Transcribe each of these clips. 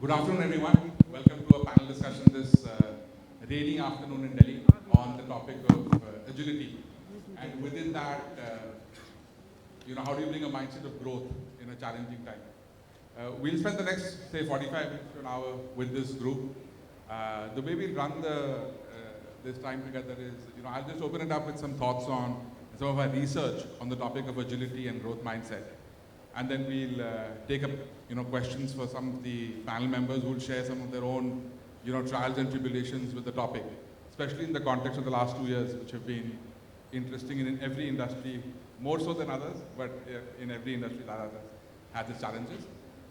Good afternoon, everyone. Welcome to a panel discussion this rainy afternoon in Delhi on the topic of agility. And within that, how do you bring a mindset of growth in a challenging time? We'll spend the next, say, 45 minutes to an hour with this group. The way we'll run this time together is, I'll just open it up with some thoughts on some of our research on the topic of agility and growth mindset. And then we'll take up, questions for some of the panel members who will share some of their own, trials and tribulations with the topic, especially in the context of the last 2 years, which have been interesting in every industry, more so than others, but in every industry that has its challenges.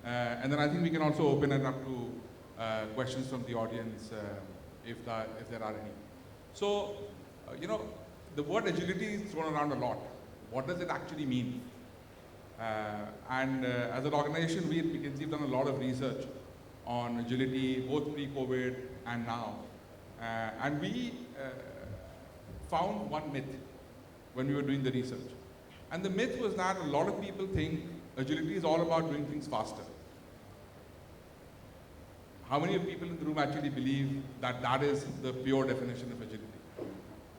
And then I think we can also open it up to questions from the audience if there are any. So, the word agility is thrown around a lot. What does it actually mean? As an organization, we at McKinsey have done a lot of research on agility, both pre-COVID and now. And we found one myth when we were doing the research. And the myth was that a lot of people think agility is all about doing things faster. How many people in the room actually believe that that is the pure definition of agility?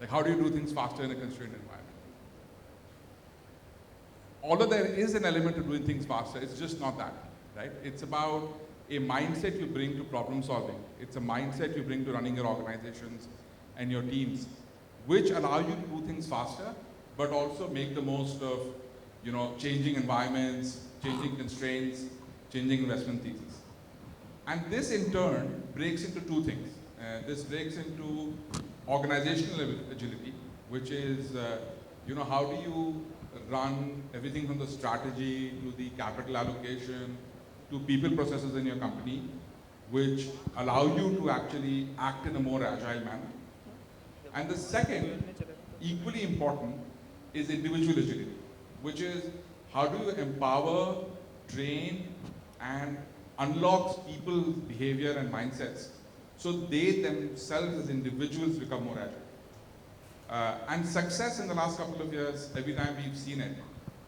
Like, how do you do things faster in a constrained environment? Although there is an element to doing things faster, it's just not that, right? It's about a mindset you bring to problem solving. It's a mindset you bring to running your organizations and your teams, which allow you to do things faster, but also make the most of, changing environments, changing constraints, changing investment thesis. And this in turn breaks into two things. This breaks into organizational agility, which is, how do you run everything from the strategy to the capital allocation to people processes in your company, which allow you to actually act in a more agile manner. And the second, equally important, is individual agility, which is how do you empower, train, and unlock people's behavior and mindsets so they themselves as individuals become more agile. And success in the last couple of years, every time we've seen it,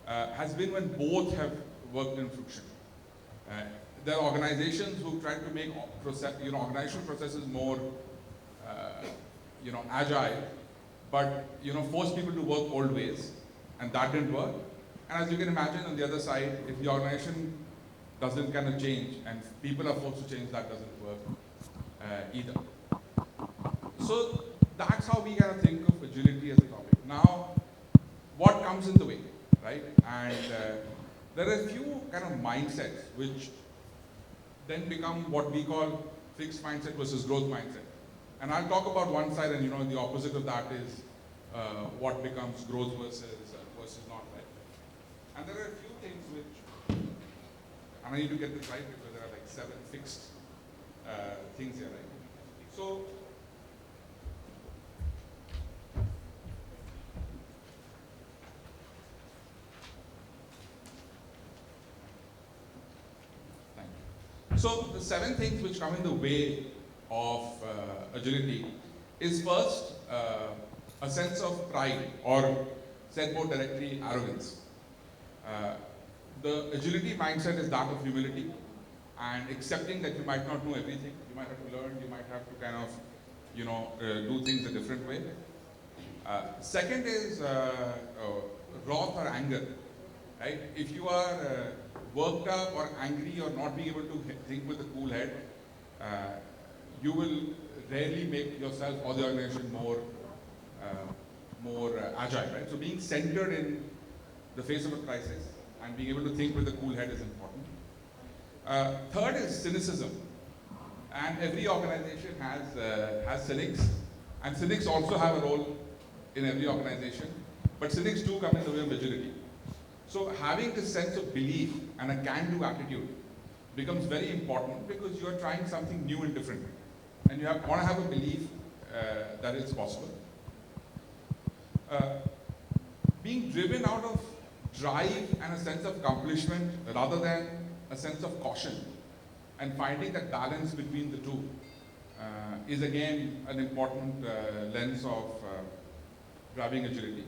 has been when both have worked in friction. There are organizations who try to make organizational processes more, agile, but force people to work old ways, and that didn't work. And as you can imagine, on the other side, if the organization doesn't kind of change and people are forced to change, that doesn't work either. So that's how we kind of think of agility as a topic. Now, what comes in the way, right? And there are a few kind of mindsets which then become what we call fixed mindset versus growth mindset. And I'll talk about one side, and the opposite of that is what becomes growth versus not, right? And there are a few things which, and I need to get this right because there are like 7 fixed things here, right? So, So the 7 things which come in the way of agility is first a sense of pride, or said more directly, arrogance. The agility mindset is that of humility and accepting that you might not know everything, you might have to learn, you might have to kind of, do things a different way. Second is wrath or anger, right? If you are worked up or angry or not being able to think with a cool head, you will rarely make yourself or the organization more agile, right? So being centered in the face of a crisis and being able to think with a cool head is important. Third is cynicism. And every organization has cynics, and cynics also have a role in every organization, but cynics do come in the way of agility. So having this sense of belief and a can-do attitude becomes very important because you are trying something new and different. And you want to have a belief that it's possible. Being driven out of drive and a sense of accomplishment rather than a sense of caution, and finding that balance between the two is again an important lens of driving agility.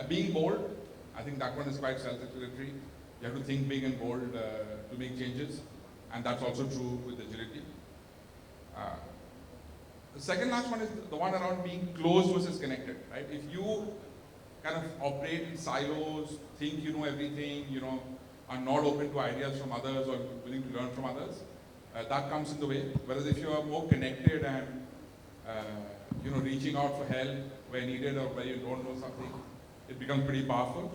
Being bold, I think that one is quite self-explanatory. You have to think big and bold to make changes. and that's also true with agility. The second last one is the one around being closed versus connected, right? If you kind of operate in silos, think you know everything, are not open to ideas from others or willing to learn from others, that comes in the way. Whereas if you are more connected and reaching out for help where needed or where you don't know something, it becomes pretty powerful.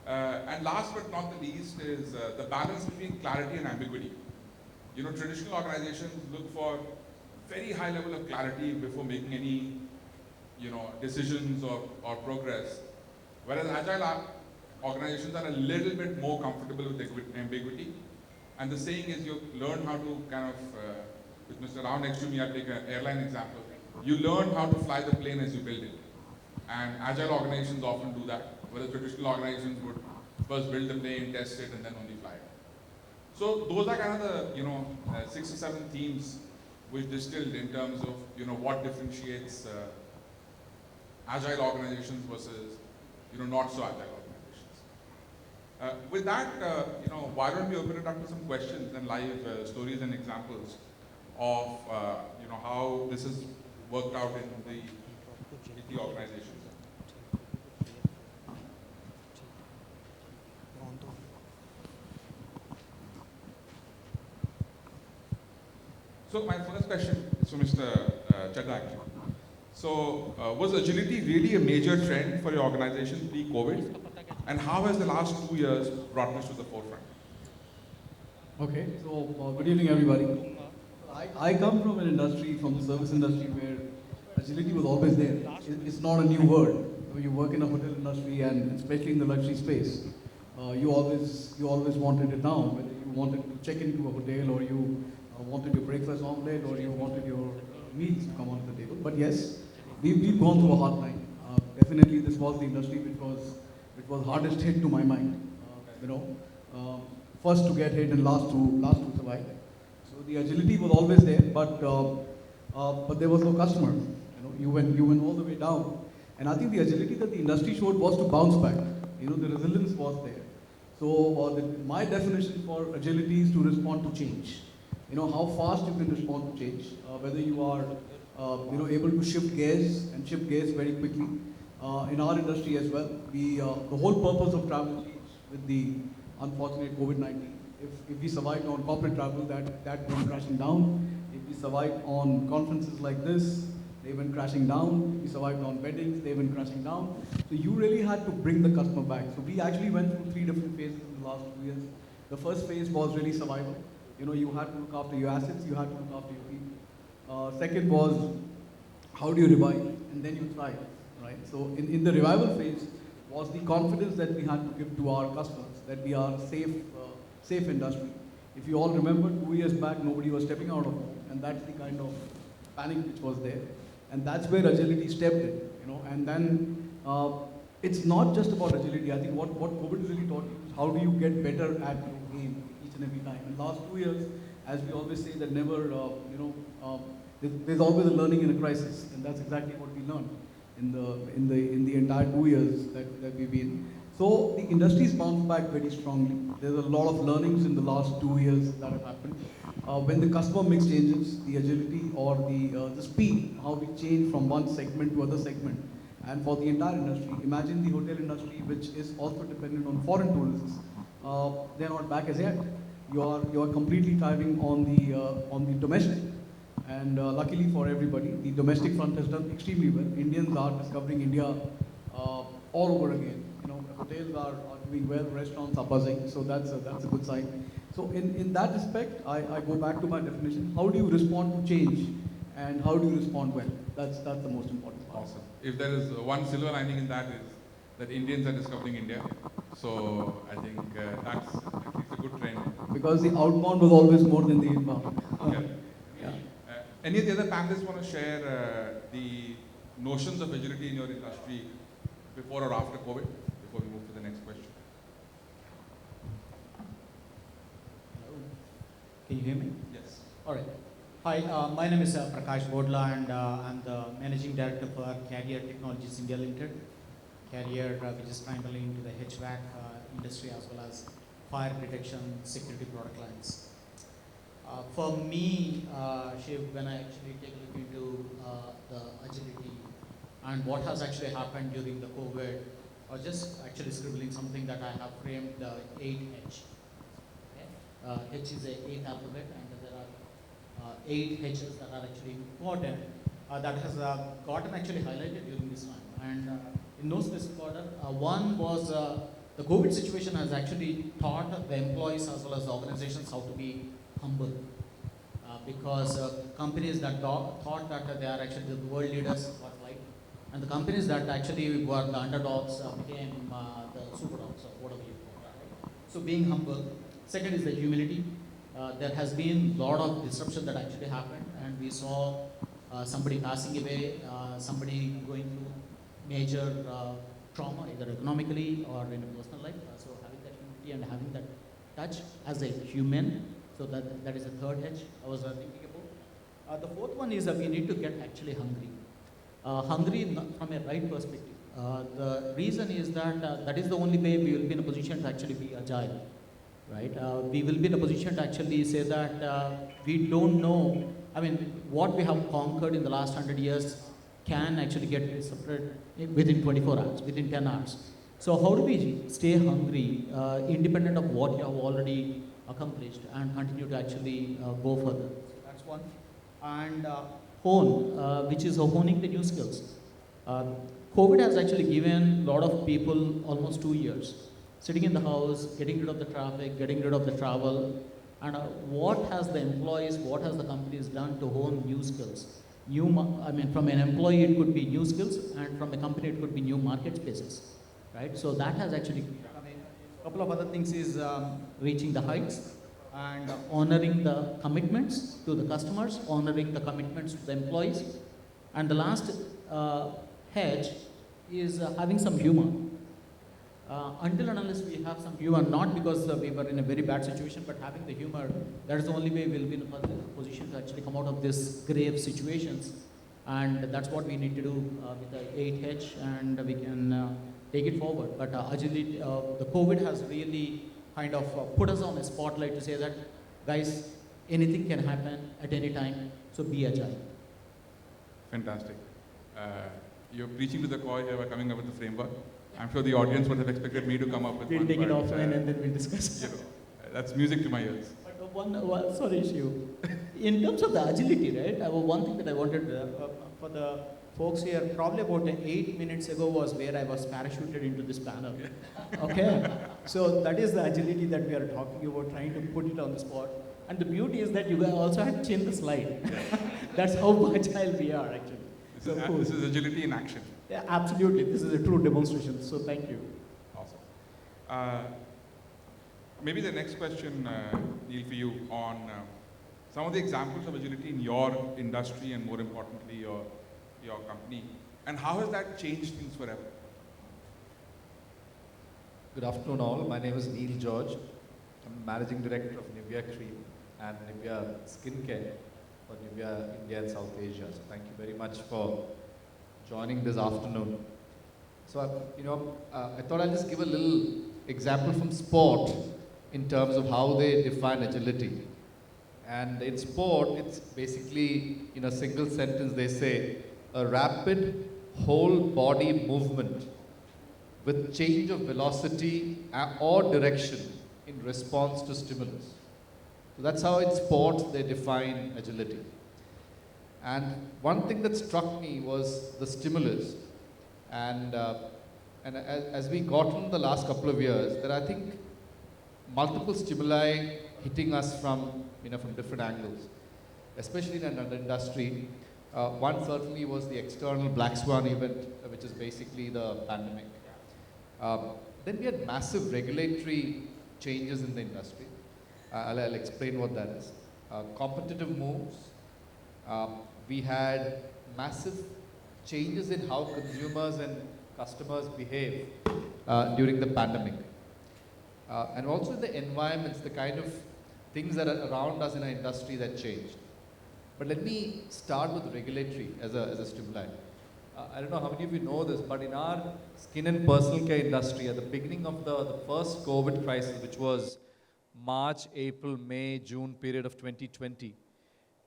And last but not the least is the balance between clarity and ambiguity. Traditional organizations look for very high level of clarity before making any decisions or progress. Whereas agile organizations are a little bit more comfortable with ambiguity. And the saying is you learn how to kind of, with Mr. Rao next to me, I'll take an airline example. You learn how to fly the plane as you build it. And agile organizations often do that, whereas traditional organizations would first build the plane, test it, and then only fly it. So those are kind of the 6 or 7 themes which distilled in terms of what differentiates agile organizations versus not so agile organizations. With that, why don't we open it up to some questions and live stories and examples of how this has worked out in the organizations. So my first question is for Mr. Chadha. So was agility really a major trend for your organization pre-COVID? And how has the last 2 years brought this to the forefront? Okay, so good evening everybody. I come from an industry, from the service industry, where agility was always there. It's not a new word. You work in a hotel industry and especially in the luxury space, you always wanted it now, whether you wanted to check into a hotel or you wanted your breakfast omelette or you wanted your meals to come onto the table. But yes, we've gone through a hard time. Definitely this was the industry which was hardest hit to my mind. First to get hit and last to survive. So the agility was always there, but there was no customer. You went all the way down. And I think the agility that the industry showed was to bounce back. The resilience was there. So my definition for agility is to respond to change. How fast you can respond to change, whether you are able to shift gears very quickly. In our industry as well, the whole purpose of travel changed with the unfortunate COVID-19. If we survived on corporate travel, that went crashing down. If we survived on conferences like this, they went crashing down. If we survived on weddings, they went crashing down. So you really had to bring the customer back. So we actually went through 3 different phases in the last 2 years. The first phase was really survival. You had to look after your assets, you had to look after your people. Second was, how do you revive? And then you thrive, right? So in the revival phase was the confidence that we had to give to our customers, that we are safe industry. If you all remember, 2 years back, nobody was stepping out of home, and that's the kind of panic which was there. And that's where agility stepped in, and then it's not just about agility. I think what COVID really taught you is how do you get better at your game each and every time. And last 2 years, as we always say, that never, there's always a learning in a crisis, and that's exactly what we learned in the entire 2 years that we've been. So the industry's bounced back very strongly. There's a lot of learnings in the last 2 years that have happened. When the customer mix changes, the agility or the speed, how we change from one segment to other segment, and for the entire industry, imagine the hotel industry, which is also dependent on foreign tourists. They're not back as yet. You are completely thriving on the domestic, and luckily for everybody, the domestic front has done extremely well. Indians are discovering India all over again. Hotels are doing well, restaurants are buzzing, so that's a good sign. So in that respect, I go back to my definition. How do you respond to change, and how do you respond well? That's the most important part. Awesome. If there is one silver lining in that is that Indians are discovering India. So I think that's at least a good trend. Because the outbound was always more than the inbound. Yeah. Any of the other panelists want to share the notions of agility in your industry before or after COVID, before we move to the next question? Can you hear me? Yes. All right. Hi, my name is Prakash Bodla, and I'm the Managing Director for Carrier Technologies India Limited. Carrier, which is primarily into the HVAC industry as well as fire protection security product lines. For me, Shiv, when I actually take a look into the agility and what has actually happened during the COVID, I was just actually scribbling something that I have framed the 8H. Okay? H is a 8th alphabet, and there are 8 H's that are actually important that has gotten actually highlighted during this time. And in no specific order, one was the COVID situation has actually taught the employees as well as the organizations how to be humble. Because companies that thought that they are actually the world leaders got right, and the companies that actually were the underdogs became the super dogs or whatever you call it. Right? So being humble. Second is the humility. There has been a lot of disruption that actually happened, and we saw somebody passing away, somebody going through major trauma, either economically or in a personal life. So having that humility and having that touch as a human. So that is the third H I was thinking about. The fourth one is that we need to get actually hungry. Hungry from a right perspective. The reason is that that is the only way we will be in a position to actually be agile. Right? We will be in a position to actually say that we don't know, I mean, what we have conquered in the last 100 years can actually get disrupted within 24 hours, within 10 hours. So how do we stay hungry, independent of what you have already accomplished, and continue to actually go further? So that's one. And hone, which is honing the new skills. COVID has actually given a lot of people almost 2 years. Sitting in the house, getting rid of the traffic, getting rid of the travel, and what has the employees, what has the companies done to hone new skills? I mean, from an employee it could be new skills, and from a company it could be new market spaces, right? So that has actually, I mean, a couple of other things is reaching the heights and honoring the commitments to the customers, honoring the commitments to the employees, and the last hedge is having some humor. Until and unless we have some humor, not because we were in a very bad situation, but having the humor, that is the only way we'll be in a position to actually come out of these grave situations. And that's what we need to do with the 8H, and we can take it forward. But agility, the COVID has really kind of put us on a spotlight to say that, guys, anything can happen at any time, so be agile. Fantastic. You're preaching to the choir here by coming up with the framework. I'm sure the audience would have expected me to come up with we'll one. We'll take it offline and then we'll discuss. You know, that's music to my ears. But sorry, issue. In terms of the agility, right? One thing that I wanted for the folks here, probably about 8 minutes ago was where I was parachuted into this panel. Okay? So that is the agility that we are talking about, trying to put it on the spot. And the beauty is that you guys also had changed the slide. That's how agile we are, actually. This is agility in action. Yeah, absolutely. This is a true demonstration. So thank you. Awesome. Maybe the next question, Neil, for you on some of the examples of agility in your industry and more importantly your company, and how has that changed things forever? Good afternoon all. My name is Neil George. I'm Managing Director of Nivea Cream and Nivea Skincare for Nivea India and South Asia. So thank you very much for joining this afternoon. So, I thought I'll just give a little example from sport in terms of how they define agility. And in sport, it's basically, in a single sentence, they say, a rapid whole body movement with change of velocity or direction in response to stimulus. So that's how in sports they define agility. And one thing that struck me was the stimulus. And as we got in the last couple of years, there are, I think, multiple stimuli hitting us from different angles, especially in an industry. One certainly was the external black swan event, which is basically the pandemic. Then we had massive regulatory changes in the industry. I'll explain what that is. Competitive moves. We had massive changes in how consumers and customers behave during the pandemic. And also the environments, the kind of things that are around us in our industry that changed. But let me start with regulatory as a stimuli. I don't know how many of you know this, but in our skin and personal care industry, at the beginning of the first COVID crisis, which was March, April, May, June period of 2020,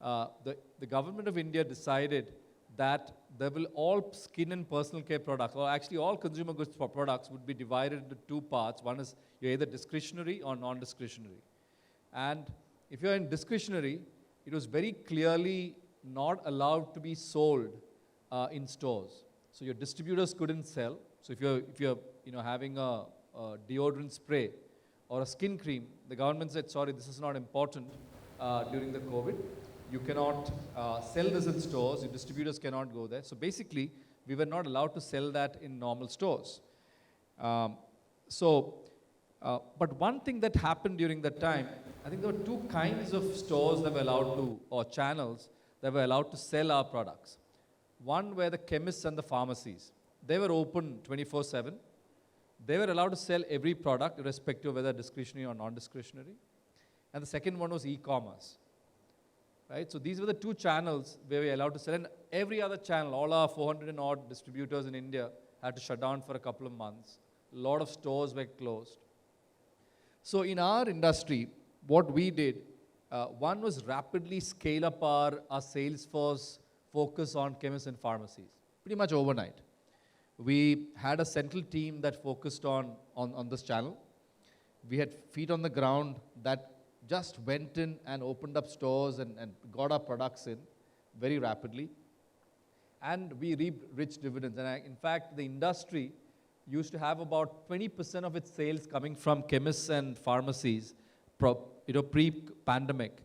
the government of India decided that there will all skin and personal care products, or actually all consumer goods products would be divided into two parts. One is you're either discretionary or non-discretionary. And if you're in discretionary, it was very clearly not allowed to be sold in stores. So your distributors couldn't sell. So if you're having a deodorant spray or a skin cream, the government said, sorry, this is not important during the COVID. You cannot sell this in stores. Your distributors cannot go there. So basically, we were not allowed to sell that in normal stores. But one thing that happened during that time, I think there were two kinds of stores that were allowed to, or channels that were allowed to sell our products. One were the chemists and the pharmacies. They were open 24/7. They were allowed to sell every product, irrespective of whether discretionary or non-discretionary. And the second one was e-commerce. Right? So these were the two channels where we were allowed to sell. And every other channel, all our 400 and odd distributors in India had to shut down for a couple of months. A lot of stores were closed. So in our industry, what we did, one was rapidly scale up our sales force focus on chemists and pharmacies, pretty much overnight. We had a central team that focused on this channel. We had feet on the ground that just went in and opened up stores and got our products in very rapidly. And we reaped rich dividends. And in fact, the industry used to have about 20% of its sales coming from chemists and pharmacies pre-pandemic.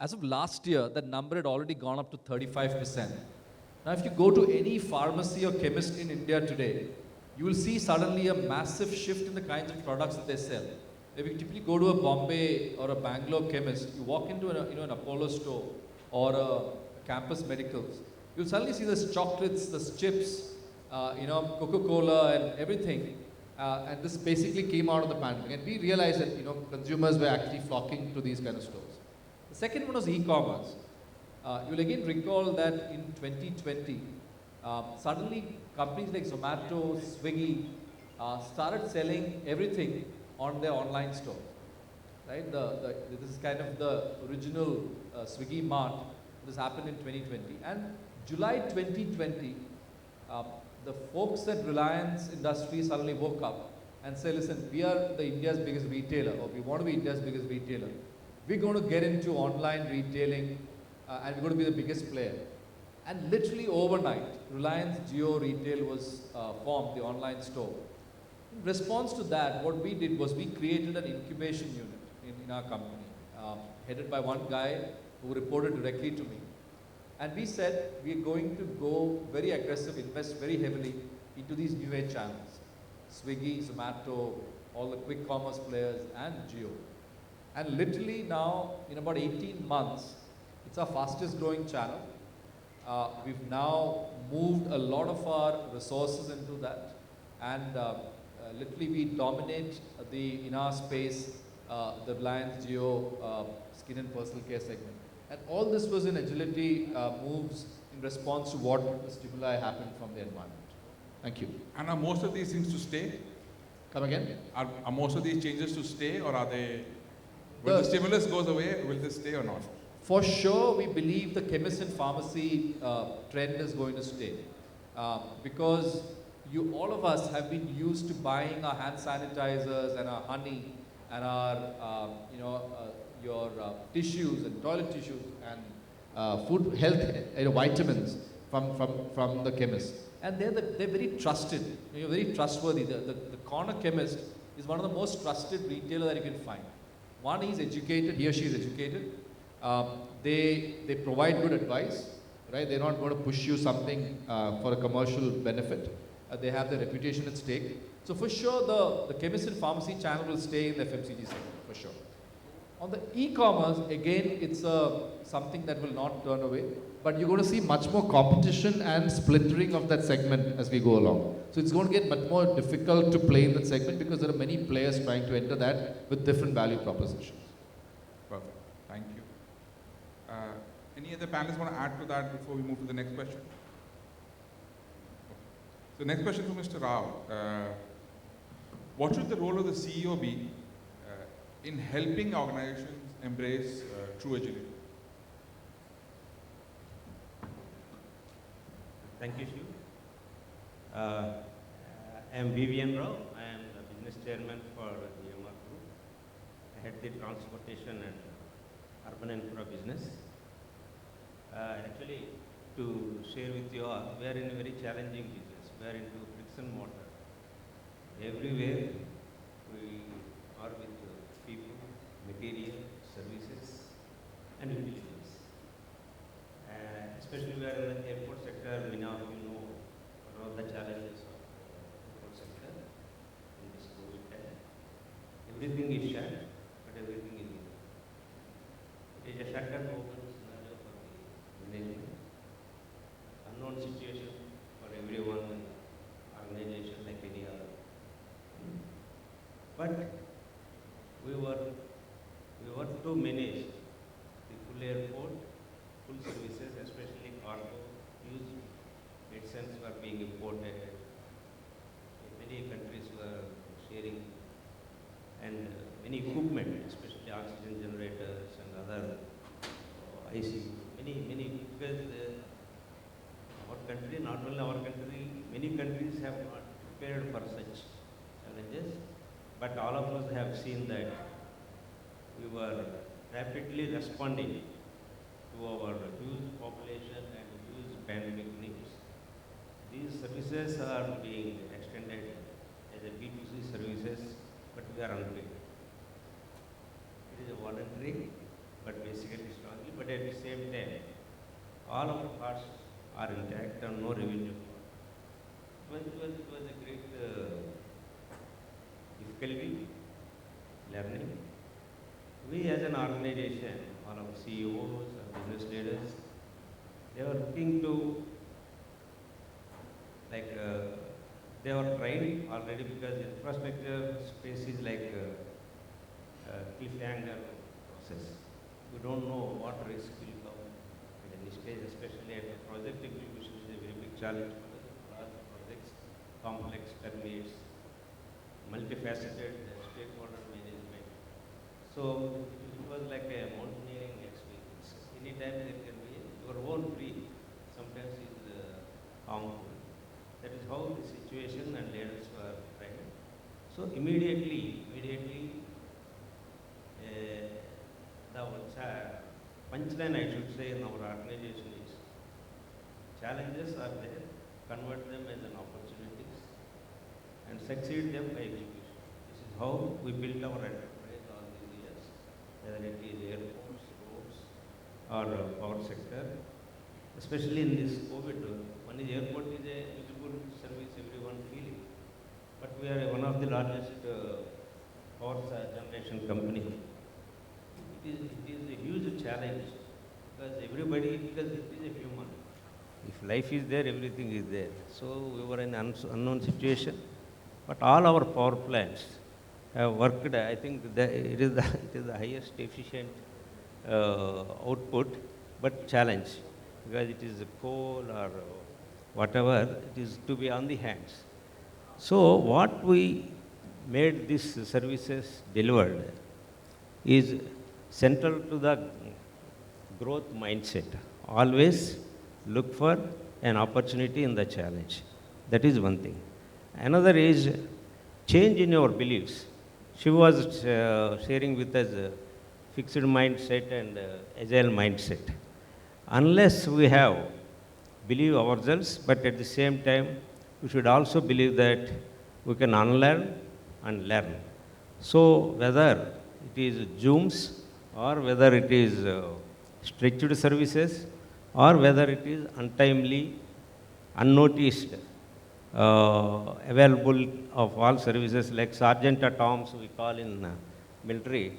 As of last year, that number had already gone up to 35%. Now, if you go to any pharmacy or chemist in India today, you will see suddenly a massive shift in the kinds of products that they sell. If you typically go to a Bombay or a Bangalore chemist, you walk into an Apollo store or a Campus Medicals, you'll suddenly see there's chocolates, there's chips, Coca-Cola and everything. And this basically came out of the pandemic. And we realized that consumers were actually flocking to these kind of stores. The second one was e-commerce. You'll again recall that in 2020, suddenly companies like Zomato, Swiggy started selling everything on their online store. Right? This is kind of the original Swiggy Mart. This happened in 2020. And July 2020, the folks at Reliance Industries suddenly woke up and said, listen, we are India's biggest retailer, or we want to be India's biggest retailer. We're going to get into online retailing and we're going to be the biggest player. And literally overnight, Reliance Jio Retail was formed, the online store. In response to that, what we did was we created an incubation unit in our company, headed by one guy who reported directly to me. And we said, we're going to go very aggressive, invest very heavily into these new age channels. Swiggy, Zomato, all the quick commerce players, and Jio. And literally now, in about 18 months, it's our fastest growing channel. We've now moved a lot of our resources into that. And literally we dominate in our space, the Reliance Jio skin and personal care segment. And all this was in agility moves in response to what the stimuli happened from the environment. Thank you. And are most of these things to stay? Come again? Are most of these changes to stay, or are they, when the stimulus goes away, will they stay or not? For sure, we believe the chemist and pharmacy trend is going to stay. Because all of us have been used to buying our hand sanitizers and our honey and our, your tissues and toilet tissues and food health vitamins from the chemist. And they're very trusted, very trustworthy. The corner chemist is one of the most trusted retailer that you can find. One, he's educated, he or she is educated. They provide good advice, right? They're not going to push you something for a commercial benefit. They have their reputation at stake. So for sure, the chemist and pharmacy channel will stay in the FMCG segment, for sure. On the e-commerce, again, it's something that will not turn away, but you're going to see much more competition and splintering of that segment as we go along. So it's going to get much more difficult to play in that segment because there are many players trying to enter that with different value propositions. Perfect. Thank you. Any other panelists want to add to that before we move to the next question? So next question for Mr. Rao. What should the role of the CEO be in helping organizations embrace true agility? Thank you, Shiv. I am Vivian Rao. I am the business chairman for the MR Group. I head the transportation and urban infra business. Actually, to share with you all, we are in a very challenging business. We are into bricks and mortar. Everywhere we are with people, material, services, and utilities. Especially we are in the airport sector, many of you know one of the challenges of the airport sector in this COVID time. Everything is shut, but everything is open. It is a shut and open scenario for the management. Unknown situation for everyone in the organization like any other. But we were to manage the full airport, full services, especially cargo, huge medicines were being imported. Many countries were sharing, and many equipment, especially oxygen generators and other ICU, many, because our country, not only our country, many countries have not prepared for such challenges, but all of us have seen that we were rapidly responding to our huge population and huge pandemic needs. These services are being extended as a B2C services, but we are unpaid. It is a voluntary, but basically strongly, but at the same time, all our parts are intact and no revenue. It was a great difficulty learning. We as an organization, all our CEOs, our business leaders, they were looking to, like, they were trying already because infrastructure space is like cliffhanger process. We don't know what risk will come at any stage, especially at the project execution is a very big challenge for us. Large projects, complex permits, multifaceted stakeholder management. So it was like a mountaineering experience. Anytime there can be your own tree, sometimes is harmful. That is how the situation and leaders were trying. So immediately, the punchline I should say in our organization is challenges are there, convert them as an opportunities and succeed them by execution. This is how we built our enterprise all these years, whether it is airports, roads, or power sector. Especially in this COVID, one is airport is a visible service everyone feeling, but we are one of the largest power generation company. It is a huge challenge because because it is a human. If life is there, everything is there. So we were in an unknown situation, but all our power plants have worked. I think that it is the highest efficient output, but challenge because it is coal or whatever, it is to be on the hands. So what we made these services delivered is central to the growth mindset. Always look for an opportunity in the challenge. That is one thing. Another is change in your beliefs. She was sharing with us fixed mindset and agile mindset. Unless we have believe ourselves, but at the same time, we should also believe that we can unlearn and learn. So whether it is Zooms or whether it is stretched services or whether it is untimely, unnoticed, available of all services like sergeant at arms we call in military,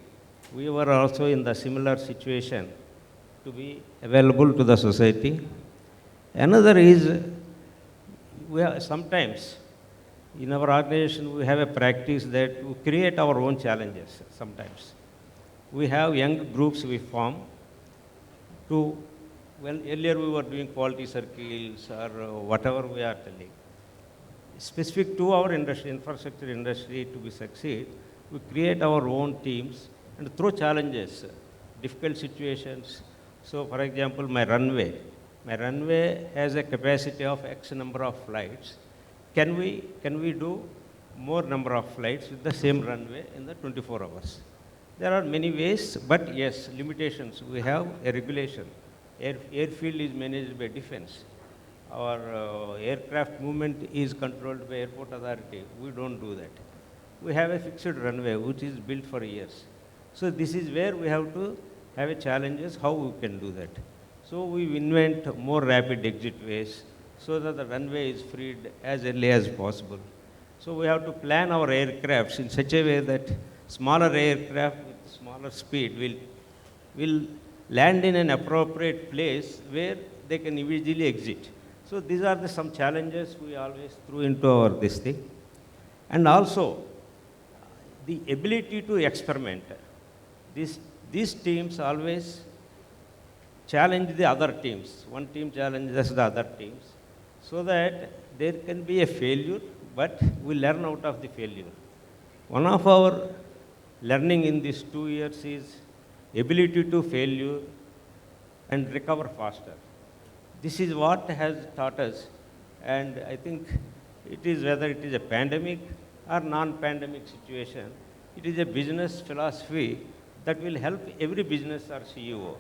we were also in the similar situation to be available to the society. Another is, sometimes in our organization we have a practice that we create our own challenges sometimes. We have young groups we form to, well, earlier we were doing quality circles or whatever we are telling. Specific to our industry, infrastructure industry to be succeed, we create our own teams and through challenges, difficult situations. So for example, my runway has a capacity of X number of flights. Can we do more number of flights with the same runway in the 24 hours? There are many ways, but yes, limitations. We have a regulation. Airfield is managed by defense. Our aircraft movement is controlled by airport authority. We don't do that. We have a fixed runway which is built for years. So this is where we have to have a challenges how we can do that. So we invent more rapid exit ways so that the runway is freed as early as possible. So we have to plan our aircrafts in such a way that smaller aircraft with smaller speed will land in an appropriate place where they can easily exit. So these are some challenges we always throw into our this thing. And also, the ability to experiment. These teams always challenge the other teams. One team challenges the other teams so that there can be a failure, but we learn out of the failure. One of our learning in these 2 years is ability to failure and recover faster. This is what has taught us, and I think it is whether it is a pandemic or non-pandemic situation, it is a business philosophy that will help every business or CEO.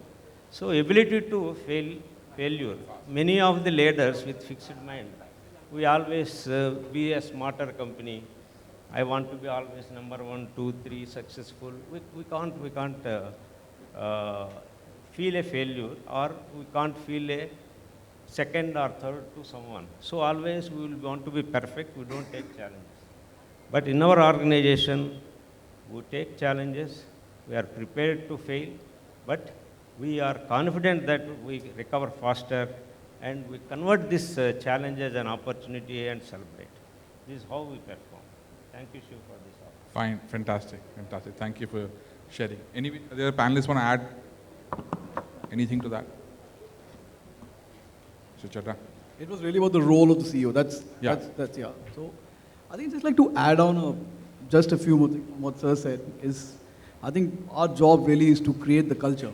So ability to failure. Many of the leaders with fixed mind, we always be a smarter company. I want to be always number 1, 2, 3 successful. We can't feel a failure, or we can't feel a second or third to someone. So always we will want to be perfect. We don't take challenges. But in our organization, we take challenges. We are prepared to fail, but we are confident that we recover faster, and we convert these challenges an opportunity and celebrate. This is how we perform. Thank you, Shiv, for this opportunity. Fine, fantastic. Thank you for sharing. Any other panelists want to add anything to that? So Chadha. It was really about the role of the CEO. That's yeah. So I think just like to add on just a few more things what Sir said is, I think our job really is to create the culture,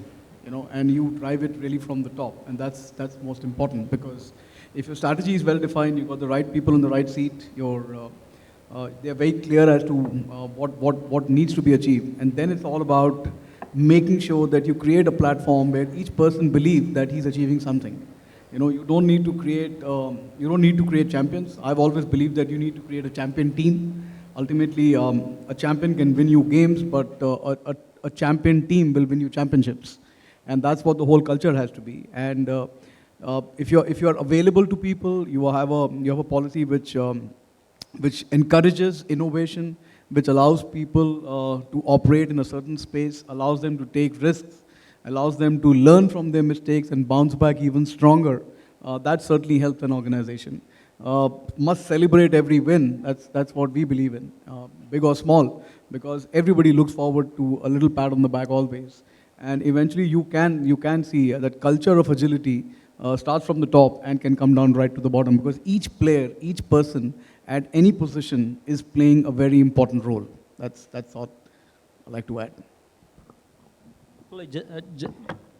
and you drive it really from the top, and that's most important, because if your strategy is well defined, you've got the right people in the right seat, they're very clear as to what needs to be achieved, and then it's all about making sure that you create a platform where each person believes that he's achieving something. You don't need to create champions. I've always believed that you need to create a champion team. Ultimately, a champion can win you games, but a champion team will win you championships, and that's what the whole culture has to be. And if you're available to people, you have a policy which encourages innovation, which allows people to operate in a certain space, allows them to take risks, allows them to learn from their mistakes and bounce back even stronger. That certainly helps an organization. Must celebrate every win. That's what we believe in, big or small, because everybody looks forward to a little pat on the back always. And eventually you can see that culture of agility starts from the top and can come down right to the bottom, because each player, each person at any position is playing a very important role. That's all I'd like to add. Well,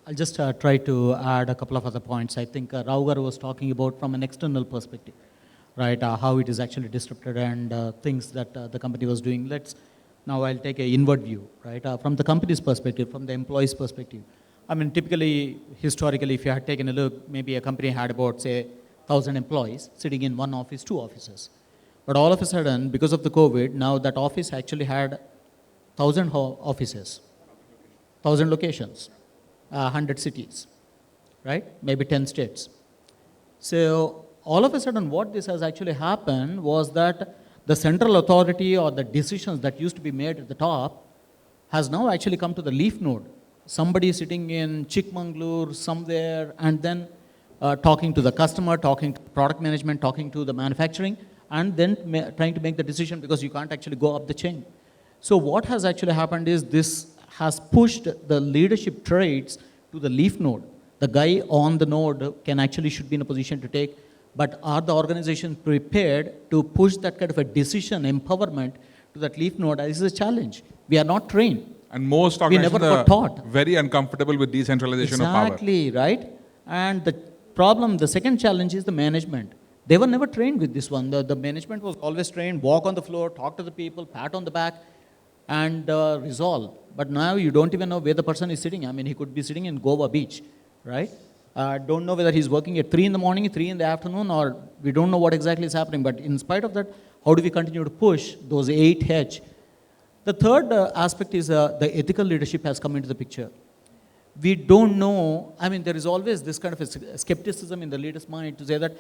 I'll just try to add a couple of other points. I think Raugar was talking about from an external perspective, right? How it is actually disrupted and things that the company was doing. Now I'll take an inward view, right? From the company's perspective, from the employee's perspective. I mean, typically, historically, if you had taken a look, maybe a company had about, say, 1,000 employees sitting in one office, 2 offices. But all of a sudden, because of the COVID, now that office actually had 1,000 offices, 1,000 locations, 100 cities, right? Maybe 10 states. So all of a sudden, what this has actually happened was that the central authority or the decisions that used to be made at the top has now actually come to the leaf node. Somebody sitting in Chikmagalur somewhere, and then talking to the customer, talking to product management, talking to the manufacturing, and then trying to make the decision, because you can't actually go up the chain. So what has actually happened is this has pushed the leadership traits to the leaf node. The guy on the node should be in a position to take, but are the organizations prepared to push that kind of a decision empowerment to that leaf node? This is a challenge. We are not trained. And most We never organizations got taught. are very uncomfortable with decentralization of power. Exactly, right? And the problem, the second challenge is the management. They were never trained with this one. The management was always trained, walk on the floor, talk to the people, pat on the back, and resolve. But now you don't even know where the person is sitting. I mean, he could be sitting in Goa beach, right? Don't know whether he's working at 3 in the morning, 3 in the afternoon, or we don't know what exactly is happening. But in spite of that, how do we continue to push those 8H? The third aspect is the ethical leadership has come into the picture. We don't know, I mean, there is always this kind of a skepticism in the leader's mind to say that,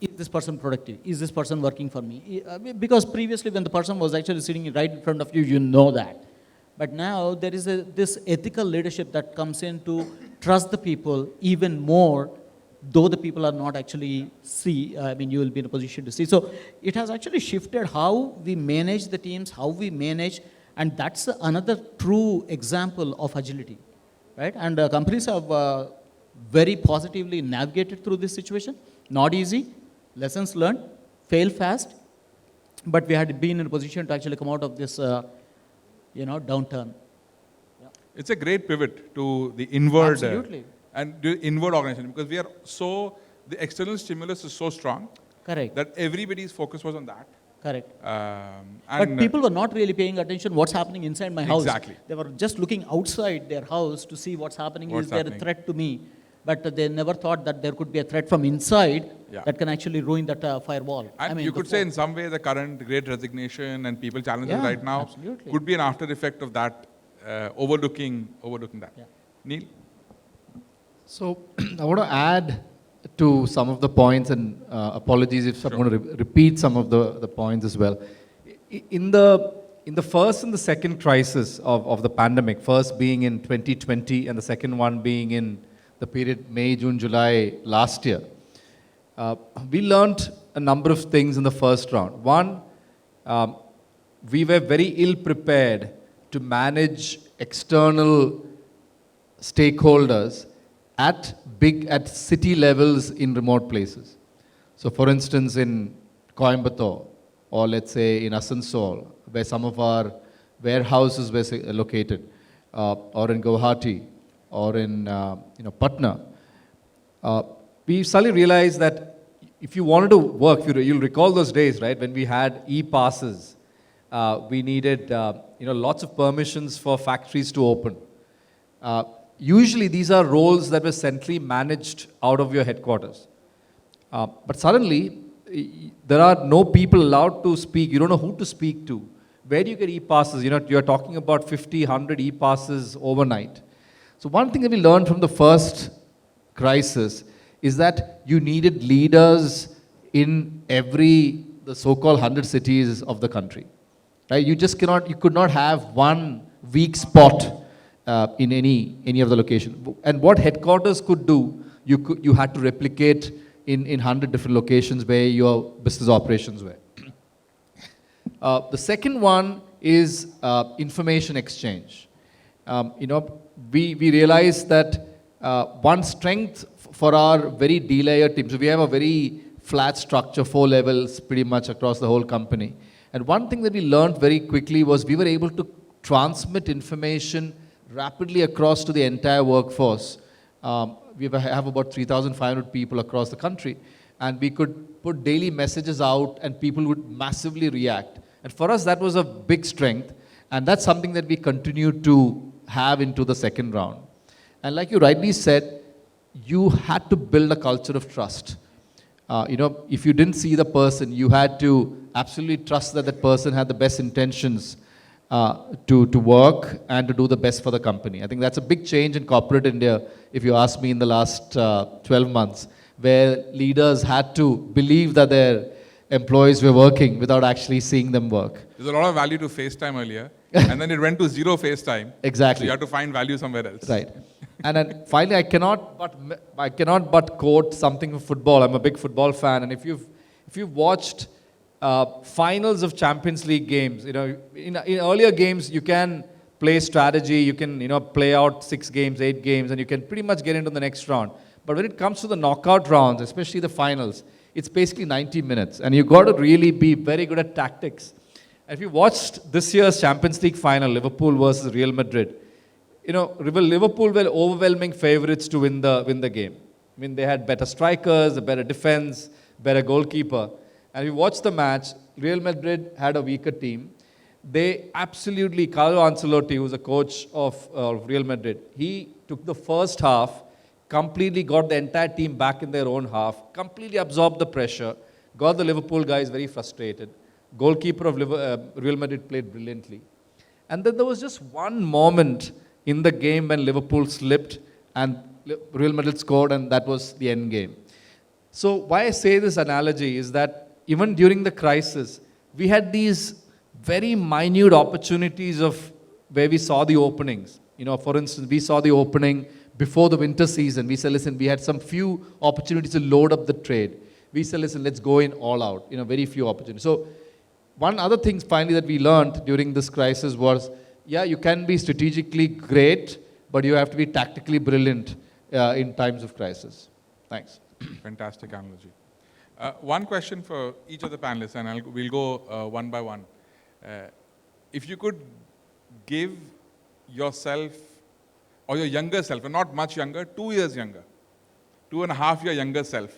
is this person productive? Is this person working for me? Because previously when the person was actually sitting right in front of you, you know that. But now there is this ethical leadership that comes in to trust the people even more, though the people are not actually you will be in a position to see. So it has actually shifted how we manage the teams, how we manage, and that's another true example of agility, right? And companies have very positively navigated through this situation. Not easy, lessons learned, fail fast, but we had been in a position to actually come out of this, downturn. Yeah. It's a great pivot to the inward. Absolutely. And the inward organization, because the external stimulus is so strong. Correct. That everybody's focus was on that. Correct. And But people were not really paying attention what's happening inside my house. Exactly. They were just looking outside their house to see what's happening. What's Is there happening. a threat to me? But they never thought that there could be a threat from inside Yeah. that can actually ruin that firewall. And you could say in some way the current great resignation and people challenges Yeah, right now absolutely. could be an after effect of that, overlooking that. Yeah. Neil? So I want to add to some of the points, and apologies if I'm going to repeat some of the points as well. In the first and the second crisis of the pandemic, first being in 2020 and the second one being in the period May, June, July last year, we learned a number of things in the first round. One, we were very ill prepared to manage external stakeholders at city levels in remote places. So for instance, in Coimbatore, or let's say in Asansol, where some of our warehouses were located, or in Guwahati, or in Patna, we suddenly realized that if you wanted to work, you'll recall those days, right, when we had e-passes, we needed lots of permissions for factories to open. Usually these are roles that were centrally managed out of your headquarters. But suddenly, there are no people allowed to speak. You don't know who to speak to. Where do you get e-passes? You're talking about 50, 100 e-passes overnight. So one thing that we learned from the first crisis is that you needed leaders in the so-called 100 cities of the country. Right? You could not have one weak spot in any of the locations. And what headquarters could do, you had to replicate in 100 different locations where your business operations were. The second one is information exchange. We realized that one strength for our very delayered teams, so we have a very flat structure, 4 levels pretty much across the whole company. And one thing that we learned very quickly was we were able to transmit information rapidly across to the entire workforce. We have about 3,500 people across the country, and we could put daily messages out and people would massively react. And for us, that was a big strength, and that's something that we continue to have into the second round. And like you rightly said, you had to build a culture of trust. If you didn't see the person, you had to absolutely trust that person had the best intentions to work and to do the best for the company. I think that's a big change in corporate India, if you ask me, in the last 12 months, where leaders had to believe that their employees were working without actually seeing them work. There's a lot of value to FaceTime earlier, and then it went to zero FaceTime. Exactly. So you have to find value somewhere else. Right. And then finally, I cannot but quote something from football. I'm a big football fan, and if you've watched finals of Champions League games, in earlier games you can play strategy, you can play out 6 games, 8 games, and you can pretty much get into the next round. But when it comes to the knockout rounds, especially the finals, it's basically 90 minutes, and you've got to really be very good at tactics. And if you watched this year's Champions League final, Liverpool versus Real Madrid, Liverpool were overwhelming favorites to win the game. I mean, they had better strikers, a better defense, better goalkeeper. And if you watch the match, Real Madrid had a weaker team. They absolutely, Carlo Ancelotti, who's a coach of Real Madrid, he took the first half, completely got the entire team back in their own half, completely absorbed the pressure, got the Liverpool guys very frustrated. Goalkeeper of Real Madrid played brilliantly. And then there was just one moment in the game when Liverpool slipped and Real Madrid scored, and that was the end game. So why I say this analogy is that even during the crisis, we had these very minute opportunities of where we saw the openings. For instance, we saw the opening before the winter season. We said, listen, we had some few opportunities to load up the trade. We said, listen, let's go in all out. Very few opportunities. So one other thing finally that we learned during this crisis was, yeah, you can be strategically great, but you have to be tactically brilliant in times of crisis. Thanks. Fantastic analogy. One question for each of the panelists, and we'll go one by one. If you could give yourself, or your younger self, and not much younger, 2 years younger, 2.5 year younger self,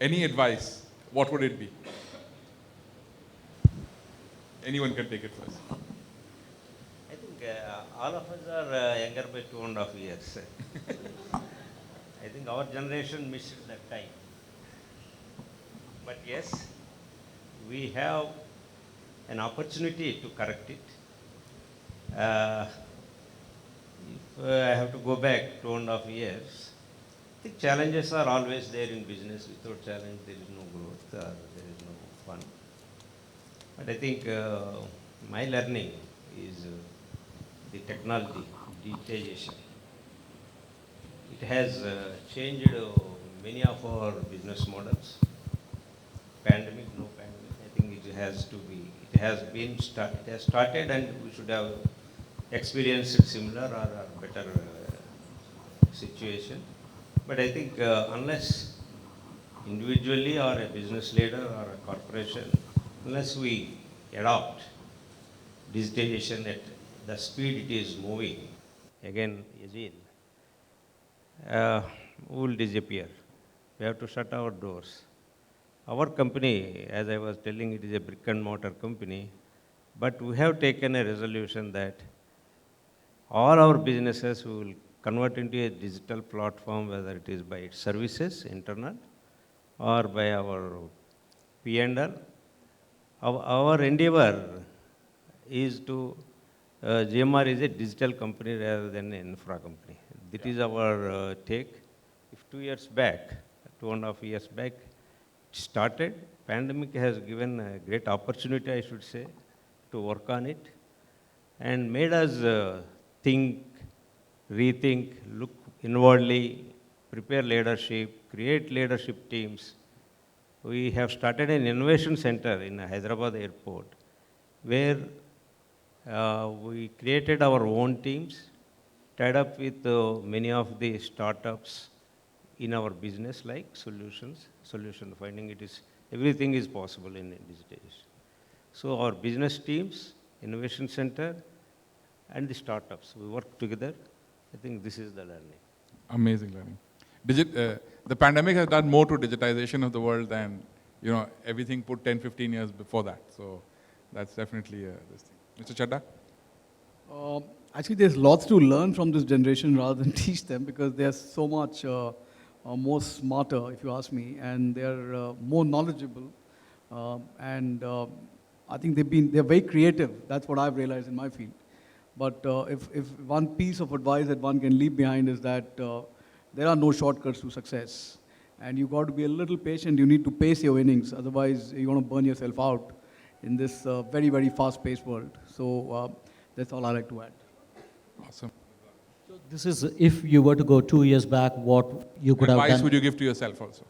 any advice, what would it be? Anyone can take it first. I think all of us are younger by 2.5 years. I think our generation missed that time. But yes, we have an opportunity to correct it. If I have to go back 2.5 years, I think challenges are always there in business. Without challenge, there is no growth, or there is no fun. But I think my learning is the technology, digitization. It has changed many of our business models. Pandemic, no pandemic, I think it has to be, it has started, and we should have experienced similar or better situation. But I think unless individually or a business leader or a corporation, unless we adopt digitization at the speed it is moving, again, we will disappear. We have to shut our doors. Our company, as I was telling, it is a brick and mortar company, but we have taken a resolution that all our businesses will convert into a digital platform, whether it is by its services, internal, or by our P&L. Our endeavor is to, GMR is a digital company rather than an infra company. That is our take. If 2 years back, 2.5 years back, it started, pandemic has given a great opportunity, I should say, to work on it, and made us think, rethink, look inwardly, prepare leadership, create leadership teams. We have started an innovation center in Hyderabad airport, where we created our own teams, tied up with many of the startups in our business, like solution finding. Everything is possible in digitization. So our business teams, innovation center, and the startups, we work together. I think this is the learning. Amazing learning. The pandemic has done more to digitization of the world than everything put 10, 15 years before that. So that's definitely this thing. Mr. Chadha? Actually, there's lots to learn from this generation rather than teach them, because they're so much more smarter, if you ask me, and they're more knowledgeable. I think they're very creative. That's what I've realized in my field. But if one piece of advice that one can leave behind is that there are no shortcuts to success. And you've got to be a little patient. You need to pace your innings. Otherwise, you're going to burn yourself out in this very, very fast-paced world. So that's all I like to add. Awesome. So this is, if you were to go 2 years back, what you could have done. Advice would you give to yourself also?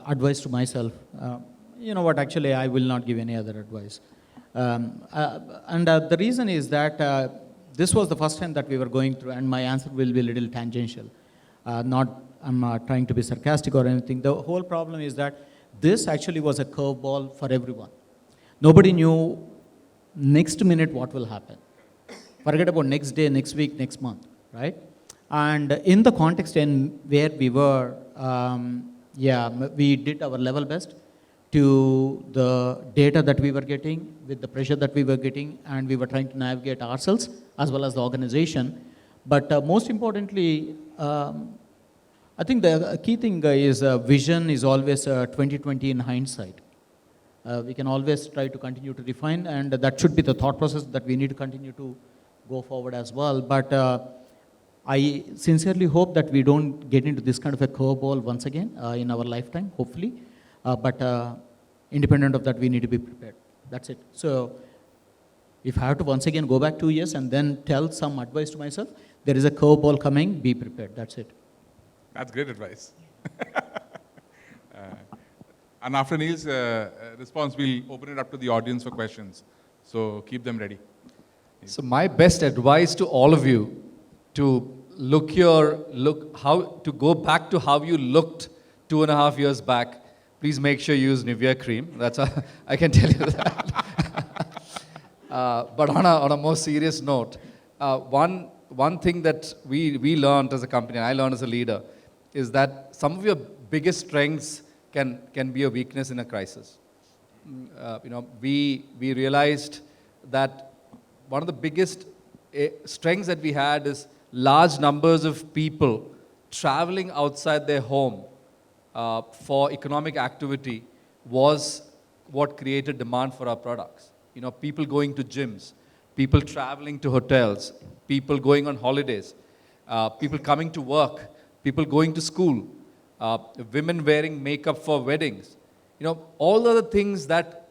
Advice to myself. You know what, actually, I will not give any other advice. The reason is that this was the first time that we were going through, and my answer will be a little tangential. I'm not trying to be sarcastic or anything. The whole problem is that this actually was a curveball for everyone. Nobody knew next minute what will happen. Forget about next day, next week, next month, right? And in the context in where we were, we did our level best to the data that we were getting, with the pressure that we were getting, and we were trying to navigate ourselves as well as the organization. But most importantly, I think the key thing is vision is always 20/20 in hindsight. We can always try to continue to refine, and that should be the thought process that we need to continue to go forward as well. But I sincerely hope that we don't get into this kind of a curveball once again in our lifetime, hopefully. But independent of that, we need to be prepared. That's it. So if I have to once again go back 2 years and then tell some advice to myself, there is a curveball coming, be prepared. That's it. That's great advice. And after Neil's response, we'll open it up to the audience for questions. So keep them ready. So my best advice to all of you to to go back to how you looked 2.5 years back. Please make sure you use Nivea cream. That's I can tell you that. But on a more serious note, one thing that we learned as a company, and I learned as a leader, is that some of your biggest strengths can be a weakness in a crisis. We realized that one of the biggest strengths that we had is large numbers of people traveling outside their home for economic activity was what created demand for our products. People going to gyms, people traveling to hotels, people going on holidays, people coming to work, people going to school, women wearing makeup for weddings. All of the things that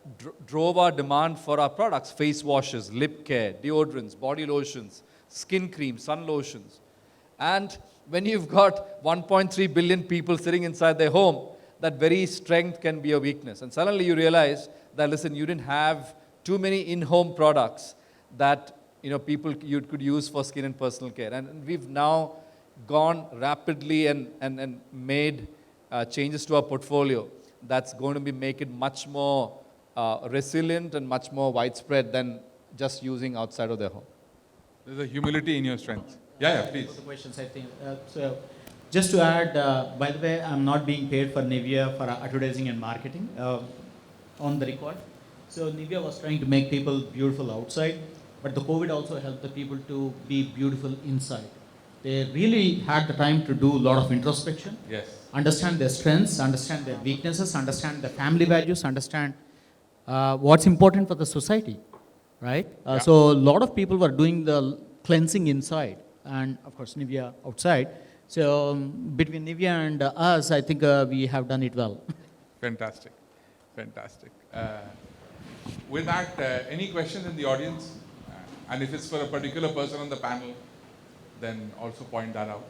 drove our demand for our products: face washes, lip care, deodorants, body lotions, skin creams, sun lotions. And when you've got 1.3 billion people sitting inside their home, that very strength can be a weakness. And suddenly you realize that, listen, you didn't have too many in-home products that people you could use for skin and personal care. And we've now gone rapidly and made changes to our portfolio that's going to make it much more resilient and much more widespread than just using outside of their home. There's a humility in your strength. Yeah, please. The questions, I think. So just to add, by the way, I'm not being paid for Nivea for advertising and marketing on the record. So Nivea was trying to make people beautiful outside, but the COVID also helped the people to be beautiful inside. They really had the time to do a lot of introspection. Yes. Understand their strengths, understand their weaknesses, understand their family values, understand what's important for the society, right? So a lot of people were doing the cleansing inside, and of course Nivea outside. So between Nivea and us, I think we have done it well. Fantastic. Fantastic. With that, any questions in the audience? And if it's for a particular person on the panel, then also point that out.